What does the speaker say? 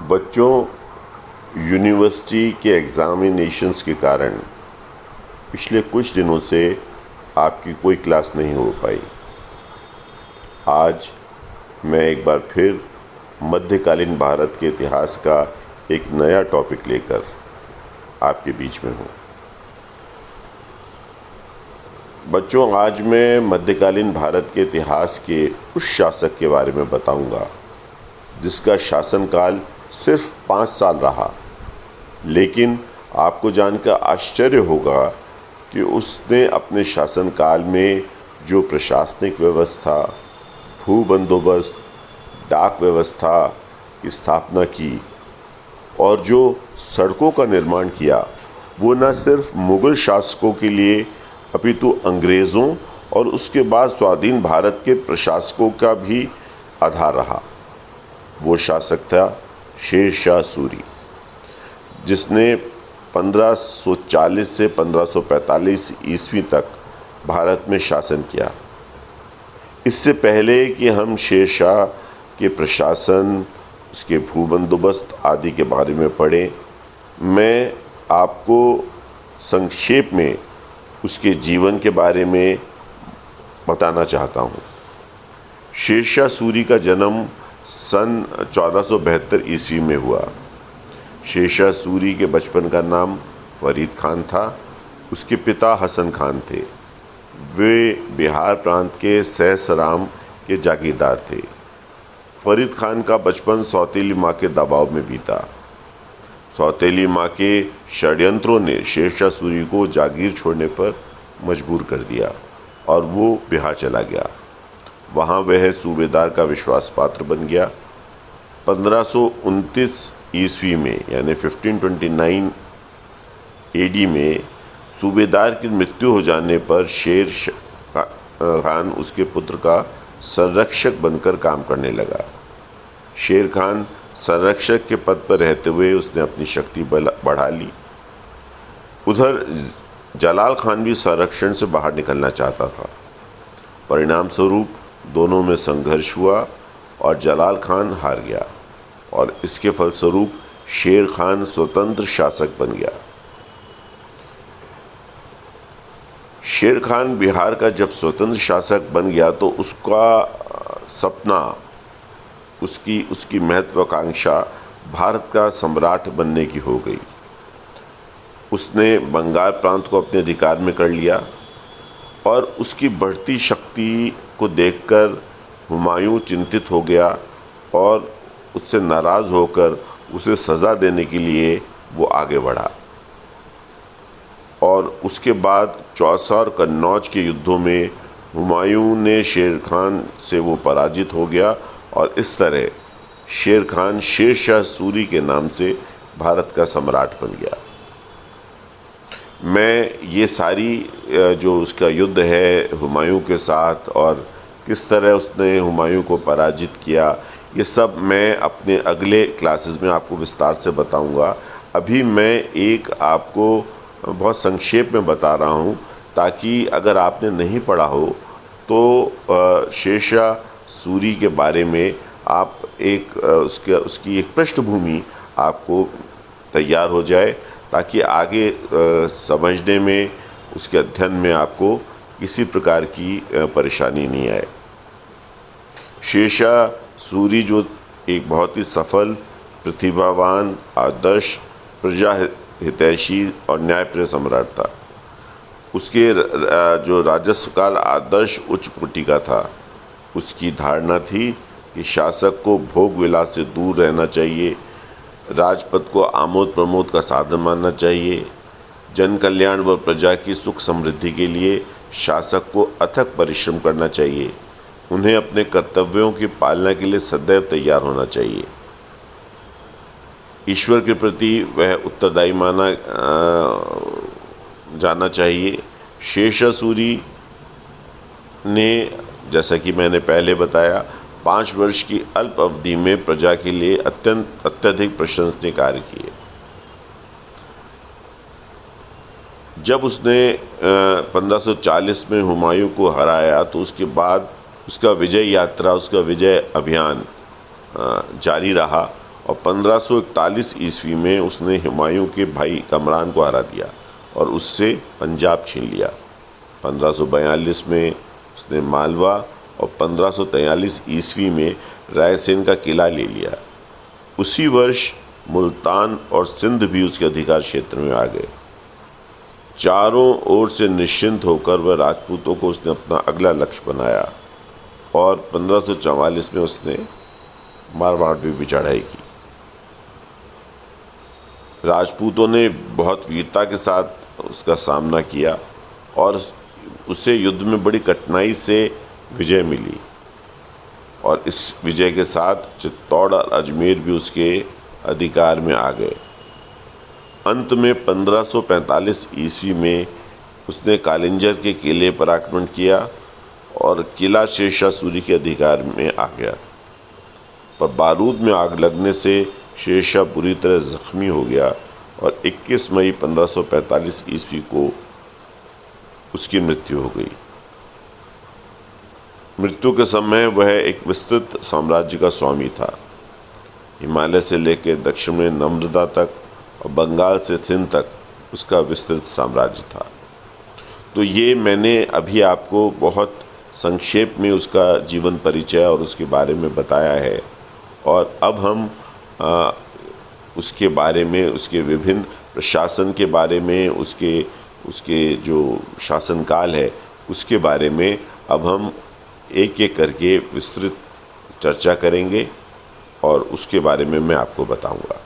बच्चों, यूनिवर्सिटी के एग्ज़ामिनेशंस के कारण पिछले कुछ दिनों से आपकी कोई क्लास नहीं हो पाई। आज मैं एक बार फिर मध्यकालीन भारत के इतिहास का एक नया टॉपिक लेकर आपके बीच में हूँ। बच्चों, आज मैं मध्यकालीन भारत के इतिहास के उस शासक के बारे में बताऊंगा जिसका शासनकाल सिर्फ 5 साल रहा, लेकिन आपको जानकर आश्चर्य होगा कि उसने अपने शासनकाल में जो प्रशासनिक व्यवस्था, भू बंदोबस्त, डाक व्यवस्था की स्थापना की और जो सड़कों का निर्माण किया, वो न सिर्फ मुग़ल शासकों के लिए अपितु अंग्रेज़ों और उसके बाद स्वाधीन भारत के प्रशासकों का भी आधार रहा। वो शासक था शेर शाह सूरी, जिसने 1540 से 1545 ईस्वी तक भारत में शासन किया। इससे पहले कि हम शेर शाह के प्रशासन, उसके भू बंदोबस्त आदि के बारे में पढ़ें, मैं आपको संक्षेप में उसके जीवन के बारे में बताना चाहता हूँ। शेर शाह सूरी का जन्म सन 1472 ईस्वी में हुआ। शेर शाह सूरी के बचपन का नाम फरीद खान था। उसके पिता हसन खान थे। वे बिहार प्रांत के सहसराम के जागीरदार थे। फरीद खान का बचपन सौतेली माँ के दबाव में बीता। सौतेली माँ के षड्यंत्रों ने शेर शाह सूरी को जागीर छोड़ने पर मजबूर कर दिया और वो बिहार चला गया। वहाँ वह सूबेदार का विश्वास पात्र बन गया। 1529 ईस्वी में यानी 1529 एडी में सूबेदार की मृत्यु हो जाने पर शेर खान उसके पुत्र का संरक्षक बनकर काम करने लगा। शेर खान संरक्षक के पद पर रहते हुए उसने अपनी शक्ति बढ़ा ली। उधर जलाल खान भी संरक्षण से बाहर निकलना चाहता था। परिणाम स्वरूप दोनों में संघर्ष हुआ और जलाल खान हार गया और इसके फलस्वरूप शेर खान स्वतंत्र शासक बन गया। शेर खान बिहार का जब स्वतंत्र शासक बन गया तो उसका सपना, उसकी महत्वाकांक्षा भारत का सम्राट बनने की हो गई। उसने बंगाल प्रांत को अपने अधिकार में कर लिया और उसकी बढ़ती शक्ति को देखकर हुमायूं चिंतित हो गया और उससे नाराज़ होकर उसे सज़ा देने के लिए वो आगे बढ़ा। और उसके बाद चौसा और कन्नौज के युद्धों में हुमायूं ने शेर खान से वो पराजित हो गया और इस तरह शेर खान शेर शाह सूरी के नाम से भारत का सम्राट बन गया। मैं ये सारी जो उसका युद्ध है हुमायूं के साथ और किस तरह उसने हुमायूं को पराजित किया, ये सब मैं अपने अगले क्लासेस में आपको विस्तार से बताऊंगा। अभी मैं एक आपको बहुत संक्षेप में बता रहा हूँ ताकि अगर आपने नहीं पढ़ा हो तो शेर शाह सूरी के बारे में आप उसकी एक पृष्ठभूमि आपको तैयार हो जाए, ताकि आगे समझने में, उसके अध्ययन में आपको किसी प्रकार की परेशानी नहीं आए। शेर शाह सूरी जो एक बहुत ही सफल, प्रतिभावान, आदर्श, प्रजा हितैषी और न्यायप्रिय सम्राट था। उसके जो राजस्व काल आदर्श उच्च कोटि का था। उसकी धारणा थी कि शासक को भोग विलास से दूर रहना चाहिए, राजपद को आमोद प्रमोद का साधन मानना चाहिए। जन कल्याण व प्रजा की सुख समृद्धि के लिए शासक को अथक परिश्रम करना चाहिए। उन्हें अपने कर्तव्यों की पालना के लिए सदैव तैयार होना चाहिए। ईश्वर के प्रति वह उत्तरदायी माना जाना चाहिए। शेर शाह सूरी ने, जैसा कि मैंने पहले बताया, 5 वर्ष की अल्प अवधि में प्रजा के लिए अत्यधिक प्रशंसनीय कार्य किए। जब उसने 1540 में हुमायूं को हराया तो उसके बाद उसका विजय यात्रा, उसका विजय अभियान जारी रहा और 1541 ईस्वी में उसने हुमायूं के भाई कमरान को हरा दिया और उससे पंजाब छीन लिया। 1542 में उसने मालवा और 1543 ईस्वी में रायसेन का किला ले लिया। उसी वर्ष मुल्तान और सिंध भी उसके अधिकार क्षेत्र में आ गए। चारों ओर से निश्चिंत होकर वह राजपूतों को उसने अपना अगला लक्ष्य बनाया और 1544 में उसने मारवाड़ पे भी चढ़ाई की। राजपूतों ने बहुत वीरता के साथ उसका सामना किया और उसे युद्ध में बड़ी कठिनाई से विजय मिली और इस विजय के साथ चित्तौड़ और अजमेर भी उसके अधिकार में आ गए। अंत में 1545 ईस्वी में उसने कालिंजर के किले पर आक्रमण किया और किला शेरशाह सूरी के अधिकार में आ गया, पर बारूद में आग लगने से शेरशाह बुरी तरह जख्मी हो गया और 21 मई 1545 ईस्वी को उसकी मृत्यु हो गई। मृत्यु के समय वह एक विस्तृत साम्राज्य का स्वामी था। हिमालय से लेकर दक्षिण में नर्मदा तक और बंगाल से सिंध तक उसका विस्तृत साम्राज्य था। तो ये मैंने अभी आपको बहुत संक्षेप में उसका जीवन परिचय और उसके बारे में बताया है और अब हम उसके बारे में, उसके विभिन्न प्रशासन के बारे में, उसके जो शासनकाल है उसके बारे में अब हम एक एक करके विस्तृत चर्चा करेंगे और उसके बारे में मैं आपको बताऊंगा।